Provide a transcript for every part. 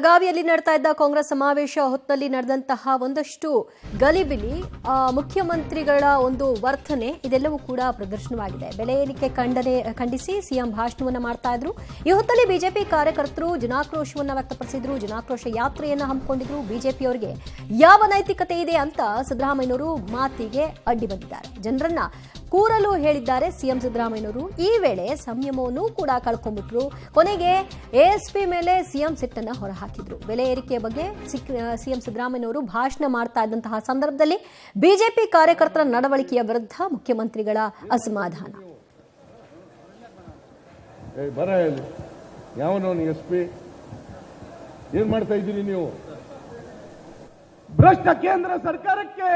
ಬೆಳಗಾವಿಯಲ್ಲಿ ನಡೆತಾ ಇದ್ದ ಕಾಂಗ್ರೆಸ್ ಸಮಾವೇಶ ಹೊತ್ತಲ್ಲಿ ನಡೆದಂತಹ ಒಂದಷ್ಟು ಗಲಿಬಿಲಿ, ಮುಖ್ಯಮಂತ್ರಿಗಳ ಒಂದು ವರ್ತನೆ ಇದೆಲ್ಲವೂ ಕೂಡ ಪ್ರದರ್ಶನವಾಗಿದೆ. ಬೆಲೆ ಏರಿಕೆ ಖಂಡಿಸಿ ಸಿಎಂ ಭಾಷಣವನ್ನು ಮಾಡ್ತಾ ಇದ್ರು. ಈ ಹೊತ್ತಲ್ಲಿ ಬಿಜೆಪಿ ಕಾರ್ಯಕರ್ತರು ಜನಾಕ್ರೋಶವನ್ನು ವ್ಯಕ್ತಪಡಿಸಿದ್ರು, ಜನಾಕ್ರೋಶ ಯಾತ್ರೆಯನ್ನು ಹಮ್ಮಿಕೊಂಡಿದ್ರು. ಬಿಜೆಪಿಯವರಿಗೆ ಯಾವ ನೈತಿಕತೆ ಇದೆ ಅಂತ ಸಿದ್ದರಾಮಯ್ಯನವರು ಮಾತಿಗೆ ಅಡ್ಡಿ ಬಂದಿದ್ದಾರೆ. ಜನರನ್ನ ಕೂರಲು ಹೇಳಿದ್ದಾರೆ ಸಿಎಂ ಸಿದ್ದರಾಮಯ್ಯನವರು. ಈ ವೇಳೆ ಸಂಯಮವನ್ನು ಕೂಡ ಕಳ್ಕೊಂಡ್ಬಿಟ್ರು. ಕೊನೆಗೆ ಎಎಸ್ಪಿ ಮೇಲೆ ಸಿಎಂ ಸಿಟ್ಟನ್ನು ಹೊರಹಾಕಿದ್ರು. ಬೆಲೆ ಏರಿಕೆಯ ಬಗ್ಗೆ ಸಿಎಂ ಸಿದ್ದರಾಮಯ್ಯನವರು ಭಾಷಣ ಮಾಡ್ತಾ ಇದ್ದಂತಹ ಸಂದರ್ಭದಲ್ಲಿ ಬಿಜೆಪಿ ಕಾರ್ಯಕರ್ತರ ನಡವಳಿಕೆಯ ವಿರುದ್ಧ ಮುಖ್ಯಮಂತ್ರಿಗಳ ಅಸಮಾಧಾನ. ಏನ್ ಮಾಡ್ತಾ ಇದ್ದೀರಿ ನೀವು? ಭ್ರಷ್ಟ ಕೇಂದ್ರ ಸರ್ಕಾರಕ್ಕೆ,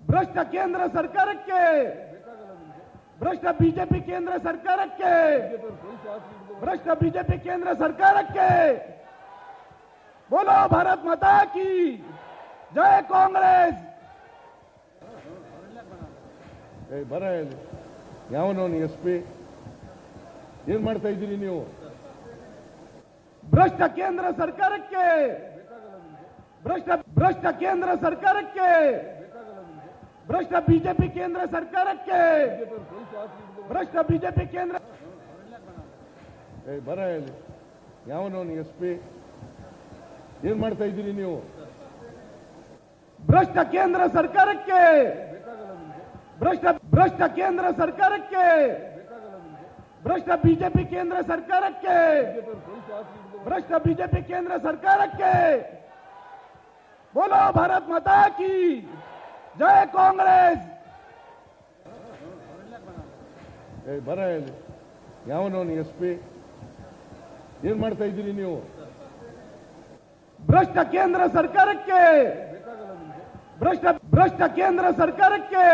ಭ್ರಷ್ಟ ಕೇಂದ್ರ ಸರ್ಕಾರಕ್ಕೆ, ಭ್ರಷ್ಟ ಬಿಜೆಪಿ ಕೇಂದ್ರ ಸರ್ಕಾರಕ್ಕೆ, ಭ್ರಷ್ಟ ಬಿಜೆಪಿ ಕೇಂದ್ರ ಸರ್ಕಾರಕ್ಕೆ ಬೋಲೋ ಭಾರತ್ ಮಾತಾ ಕಿ ಜೈ ಕಾಂಗ್ರೆಸ್. ಬರ ಯಾವನವನು ಎಸ್ಪಿ? ಏನ್ ಮಾಡ್ತಾ ಇದ್ದೀರಿ ನೀವು? ಭ್ರಷ್ಟ ಕೇಂದ್ರ ಸರ್ಕಾರಕ್ಕೆ, ಭ್ರಷ್ಟ ಕೇಂದ್ರ ಸರ್ಕಾರಕ್ಕೆ, ಭ್ರಷ್ಟ ಬಿಜೆಪಿ ಕೇಂದ್ರ ಸರ್ಕಾರಕ್ಕೆ, ಭ್ರಷ್ಟ ಬಿಜೆಪಿ ಕೇಂದ್ರ ಬರ ಯಾವನವನು ಎಸ್ಪಿ? ಏನ್ ಮಾಡ್ತಾ ಇದ್ದೀರಿ ನೀವು? ಭ್ರಷ್ಟ ಕೇಂದ್ರ ಸರ್ಕಾರಕ್ಕೆ, ಭ್ರಷ್ಟ ಕೇಂದ್ರ ಸರ್ಕಾರಕ್ಕೆ, ಭ್ರಷ್ಟ ಬಿಜೆಪಿ ಕೇಂದ್ರ ಸರ್ಕಾರಕ್ಕೆ, ಭ್ರಷ್ಟ ಬಿಜೆಪಿ ಕೇಂದ್ರ ಸರ್ಕಾರಕ್ಕೆ ಬೋಲೋ ಭಾರತ್ ಮಾತಾ ಕಿ ಜೈ ಕಾಂಗ್ರೆಸ್. ಬರ ಯಾವನವನು ಎಸ್ಪಿ? ಏನ್ ಮಾಡ್ತಾ ಇದ್ದೀರಿ ನೀವು? ಭ್ರಷ್ಟ ಕೇಂದ್ರ ಸರ್ಕಾರಕ್ಕೆ, ಭ್ರಷ್ಟ ಕೇಂದ್ರ ಸರ್ಕಾರಕ್ಕೆ,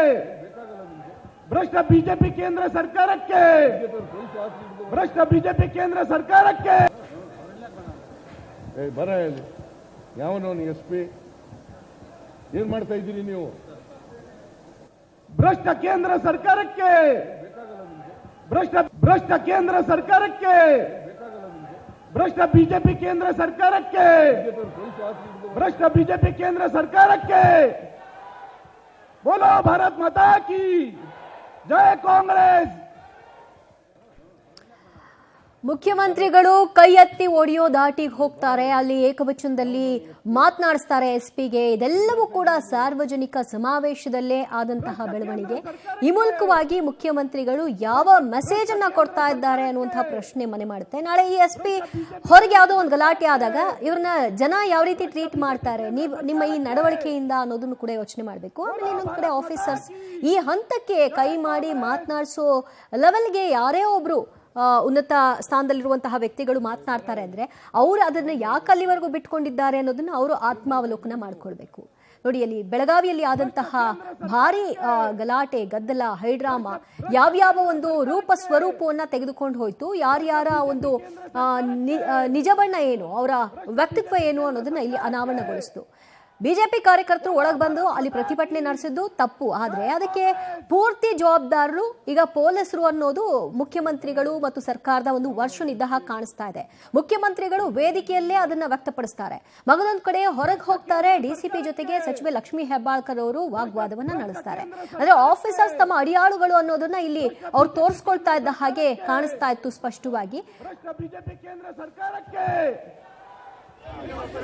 ಭ್ರಷ್ಟ ಬಿಜೆಪಿ ಕೇಂದ್ರ ಸರ್ಕಾರಕ್ಕೆ, ಭ್ರಷ್ಟ ಬಿಜೆಪಿ ಕೇಂದ್ರ ಸರ್ಕಾರಕ್ಕೆ ಬರ ಯಾವನವನು ಎಸ್ಪಿ? ಏನ್ ಮಾಡ್ತಾ ಇದ್ದೀರಿ ನೀವು? ಭ್ರಷ್ಟ ಕೇಂದ್ರ ಸರ್ಕಾರಕ್ಕೆ, ಭ್ರಷ್ಟ ಕೇಂದ್ರ ಸರ್ಕಾರಕ್ಕೆ, ಭ್ರಷ್ಟ ಬಿಜೆಪಿ ಕೇಂದ್ರ ಸರ್ಕಾರಕ್ಕೆ, ಭ್ರಷ್ಟ ಬಿಜೆಪಿ ಕೇಂದ್ರ ಸರ್ಕಾರಕ್ಕೆ ಬೋಲೋ ಭಾರತ್ ಮಾತಾ ಕಿ ಜೈ ಕಾಂಗ್ರೆಸ್. ಮುಖ್ಯಮಂತ್ರಿಗಳು ಕೈ ಎತ್ತಿ ಒಡೆಯೋ ದಾಟಿಗೆ ಹೋಗ್ತಾರೆ, ಅಲ್ಲಿ ಏಕವಚನದಲ್ಲಿ ಮಾತನಾಡಿಸ್ತಾರೆ ಎಸ್ಪಿಗೆ. ಇದೆಲ್ಲವೂ ಕೂಡ ಸಾರ್ವಜನಿಕ ಸಮಾವೇಶದಲ್ಲೇ ಆದಂತಹ ಬೆಳವಣಿಗೆ. ಈ ಮೂಲಕವಾಗಿ ಮುಖ್ಯಮಂತ್ರಿಗಳು ಯಾವ ಮೆಸೇಜ್ ಅನ್ನ ಕೊಡ್ತಾ ಇದ್ದಾರೆ ಅನ್ನುವಂತಹ ಪ್ರಶ್ನೆ ಮನೆ ಮಾಡುತ್ತೆ. ನಾಳೆ ಈ ಎಸ್ಪಿ ಹೊರಗೆ ಯಾವುದೋ ಒಂದು ಗಲಾಟೆ ಆದಾಗ ಇವ್ರನ್ನ ಜನ ಯಾವ ರೀತಿ ಟ್ರೀಟ್ ಮಾಡ್ತಾರೆ, ನಿಮ್ಮ ಈ ನಡವಳಿಕೆಯಿಂದ ಅನ್ನೋದನ್ನು ಕೂಡ ಯೋಚನೆ ಮಾಡಬೇಕು. ಆಮೇಲೆ ಇನ್ನೊಂದು ಕಡೆ ಆಫೀಸರ್ಸ್ ಈ ಹಂತಕ್ಕೆ ಕೈ ಮಾಡಿ ಮಾತನಾಡಿಸೋ ಲೆವೆಲ್ಗೆ ಯಾರೇ ಒಬ್ರು ಉನ್ನತ ಸ್ಥಾನದಲ್ಲಿರುವಂತಹ ವ್ಯಕ್ತಿಗಳು ಮಾತನಾಡ್ತಾರೆ ಅಂದ್ರೆ ಅವರು ಅದನ್ನ ಯಾಕೆ ಅಲ್ಲಿವರೆಗೂ ಬಿಟ್ಕೊಂಡಿದ್ದಾರೆ ಅನ್ನೋದನ್ನ ಅವರು ಆತ್ಮಾವಲೋಕನ ಮಾಡ್ಕೊಳ್ಬೇಕು. ನೋಡಿ, ಅಲ್ಲಿ ಬೆಳಗಾವಿಯಲ್ಲಿ ಆದಂತಹ ಭಾರಿ ಗಲಾಟೆ, ಗದ್ದಲ, ಹೈಡ್ರಾಮಾ ಯಾವ್ಯಾವ ಒಂದು ರೂಪ ಸ್ವರೂಪವನ್ನ ತೆಗೆದುಕೊಂಡು ಹೋಯ್ತು, ಯಾರ್ಯಾರ ಒಂದು ನಿಜ ಬಣ್ಣ ಏನು, ಅವರ ವ್ಯಕ್ತಿತ್ವ ಏನು ಅನ್ನೋದನ್ನ ಇಲ್ಲಿ ಅನಾವರಣಗೊಳಿಸ್ತು. ಬಿಜೆಪಿ ಕಾರ್ಯಕರ್ತರು ಒಳಗೆ ಬಂದು ಅಲ್ಲಿ ಪ್ರತಿಭಟನೆ ನಡೆಸಿದ್ದು ತಪ್ಪು, ಆದರೆ ಅದಕ್ಕೆ ಪೂರ್ತಿ ಜವಾಬ್ದಾರರು ಈಗ ಪೊಲೀಸರು ಅನ್ನೋದು ಮುಖ್ಯಮಂತ್ರಿಗಳು ಮತ್ತು ಸರ್ಕಾರದ ಒಂದು ವರ್ಷನ್ ಇದ್ದ ಹಾಗೆ ಕಾಣಿಸ್ತಾ ಇದೆ. ಮುಖ್ಯಮಂತ್ರಿಗಳು ವೇದಿಕೆಯಲ್ಲೇ ಅದನ್ನ ವ್ಯಕ್ತಪಡಿಸ್ತಾರೆ, ಮಗದೊಂದು ಕಡೆ ಹೊರಗೆ ಹೋಗ್ತಾರೆ. ಡಿಸಿಪಿ ಜೊತೆಗೆ ಸಚಿವೆ ಲಕ್ಷ್ಮೀ ಹೆಬ್ಬಾಳ್ಕರ್ ಅವರು ವಾಗ್ವಾದವನ್ನ ನಡೆಸ್ತಾರೆ. ಅಂದ್ರೆ ಆಫೀಸರ್ಸ್ ತಮ್ಮ ಅಡಿಯಾಳುಗಳು ಅನ್ನೋದನ್ನ ಇಲ್ಲಿ ಅವ್ರು ತೋರಿಸ್ಕೊಳ್ತಾ ಇದ್ದ ಹಾಗೆ ಕಾಣಿಸ್ತಾ ಇತ್ತು ಸ್ಪಷ್ಟವಾಗಿ. ಬಿಜೆಪಿ ಕೇಂದ್ರ ಸರ್ಕಾರಕ್ಕೆ ಬಿಜೆಪಿ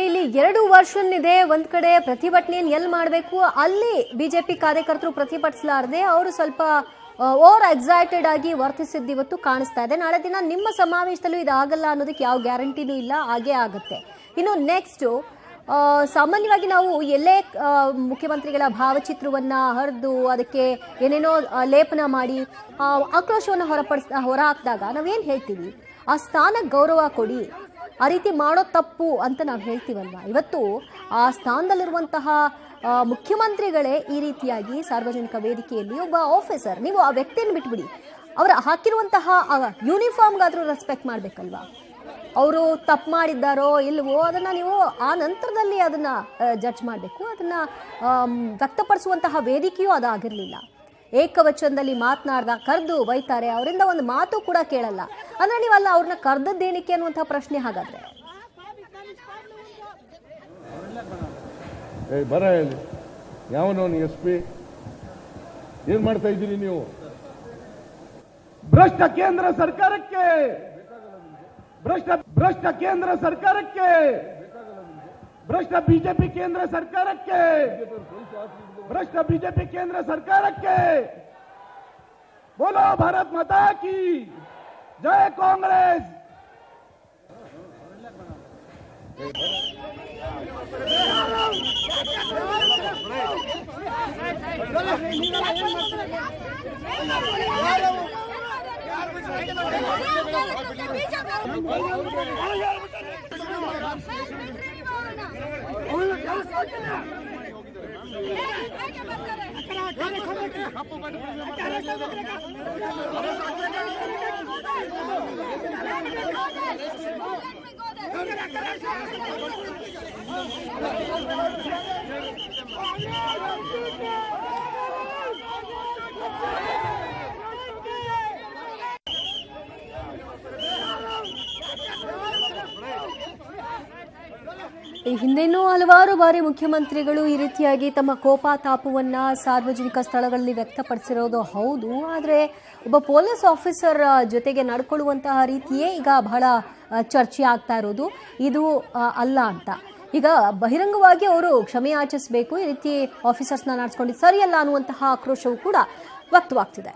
ಇಲ್ಲಿ 2 ವರ್ಷನ್ ಇದೆ. ಒಂದ್ ಕಡೆ ಪ್ರತಿಭಟನೆಯನ್ನು ಎಲ್ಲಿ ಮಾಡಬೇಕು ಅಲ್ಲಿ ಬಿಜೆಪಿ ಕಾರ್ಯಕರ್ತರು ಪ್ರತಿಭಟಿಸಲಾರದೆ ಅವರು ಸ್ವಲ್ಪ ಓವರ್ ಎಕ್ಸೈಟೆಡ್ ಆಗಿ ವರ್ತಿಸಿದ್ದು ಇವತ್ತು ಕಾಣಿಸ್ತಾ ಇದೆ. ನಾಳೆ ದಿನ ನಿಮ್ಮ ಸಮಾವೇಶದಲ್ಲೂ ಇದಾಗಲ್ಲ ಅನ್ನೋದಕ್ಕೆ ಯಾವ ಗ್ಯಾರಂಟಿನೂ ಇಲ್ಲ, ಹಾಗೇ ಆಗುತ್ತೆ. ಇನ್ನು ನೆಕ್ಸ್ಟ್ ಸಾಮಾನ್ಯವಾಗಿ ನಾವು ಎಲ್ಲೇ ಮುಖ್ಯಮಂತ್ರಿಗಳ ಭಾವಚಿತ್ರವನ್ನ ಹರಿದು ಅದಕ್ಕೆ ಏನೇನೋ ಲೇಪನ ಮಾಡಿ ಆಕ್ರೋಶವನ್ನು ಹೊರಹಾಕಿದಾಗ ನಾವೇನು ಹೇಳ್ತೀವಿ, ಆ ಸ್ಥಾನಕ್ಕೆ ಗೌರವ ಕೊಡಿ, ಆ ರೀತಿ ಮಾಡೋ ತಪ್ಪು ಅಂತ ನಾವು ಹೇಳ್ತೀವಲ್ವಾ. ಇವತ್ತು ಆ ಸ್ಥಾನದಲ್ಲಿರುವಂತಹ ಮುಖ್ಯಮಂತ್ರಿಗಳೇ ಈ ರೀತಿಯಾಗಿ ಸಾರ್ವಜನಿಕ ವೇದಿಕೆಯಲ್ಲಿ ಒಬ್ಬ ಆಫೀಸರ್, ನೀವು ಆ ವ್ಯಕ್ತಿಯನ್ನು ಬಿಟ್ಬಿಡಿ, ಅವರ ಹಾಕಿರುವಂತಹ ಯೂನಿಫಾರ್ಮ್ಗಾದ್ರೂ ರೆಸ್ಪೆಕ್ಟ್ ಮಾಡಬೇಕಲ್ವಾ. ಅವರು ತಪ್ಪು ಮಾಡಿದ್ದಾರೋ ಇಲ್ವೋ ಅದನ್ನು ನೀವು ಆ ನಂತರದಲ್ಲಿ ಅದನ್ನು ಜಡ್ಜ್ ಮಾಡಬೇಕು. ಅದನ್ನು ವ್ಯಕ್ತಪಡಿಸುವಂತಹ ವೇದಿಕೆಯೂ ಅದಾಗಿರಲಿಲ್ಲ. ಏಕವಚನದಲ್ಲಿ ಮಾತನಾಡ್ದ ಕರೆದು ಬೈತಾರೆ, ಅವರಿಂದ ಒಂದು ಮಾತು ಕೂಡ ಕೇಳಲ್ಲ. ಅಂದರೆ ನೀವಲ್ಲ ಅವ್ರನ್ನ ಕರೆದದ್ದೇನಕ್ಕೆ ಅನ್ನುವಂಥ ಪ್ರಶ್ನೆ. ಹಾಗಾದ್ರೆ ಬರ ಹೇಳಿ, ಯಾವನವನು SP ಏನ್ ಮಾಡ್ತಾ ಇದ್ದೀರಿ ನೀವು? ಭ್ರಷ್ಟ ಕೇಂದ್ರ ಸರ್ಕಾರಕ್ಕೆ, ಭ್ರಷ್ಟ ಕೇಂದ್ರ ಸರ್ಕಾರಕ್ಕೆ, ಭ್ರಷ್ಟ ಬಿಜೆಪಿ ಕೇಂದ್ರ ಸರ್ಕಾರಕ್ಕೆ, ಭ್ರಷ್ಟ ಬಿಜೆಪಿ ಕೇಂದ್ರ ಸರ್ಕಾರಕ್ಕೆ ಬೋಲೋ ಭಾರತ್ ಮಾತಾ ಕಿ ಜೈ ಕಾಂಗ್ರೆಸ್. ಈ ಹಿಂದೆನೂ ಹಲವಾರು ಬಾರಿ ಮುಖ್ಯಮಂತ್ರಿಗಳು ಈ ರೀತಿಯಾಗಿ ತಮ್ಮ ಕೋಪ ತಾಪವನ್ನ ಸಾರ್ವಜನಿಕ ಸ್ಥಳಗಳಲ್ಲಿ ವ್ಯಕ್ತಪಡಿಸಿರೋದು ಹೌದು. ಆದರೆ ಒಬ್ಬ ಪೊಲೀಸ್ ಆಫೀಸರ್ ಜೊತೆಗೆ ನಡ್ಕೊಳ್ಳುವಂತಹ ರೀತಿಯೇ ಈಗ ಬಹಳ ಚರ್ಚೆ ಆಗ್ತಾ ಇರೋದು. ಇದು ಅಲ್ಲ ಅಂತ ಈಗ ಬಹಿರಂಗವಾಗಿ ಅವರು ಕ್ಷಮೆ ಯಾಚಿಸಬೇಕು. ಈ ರೀತಿ ಆಫೀಸರ್ಸ್ನ ನಡೆಸ್ಕೊಂಡಿದ್ದು ಸರಿಯಲ್ಲ ಅನ್ನುವಂತಹ ಆಕ್ರೋಶವೂ ಕೂಡ ವ್ಯಕ್ತವಾಗ್ತಿದೆ.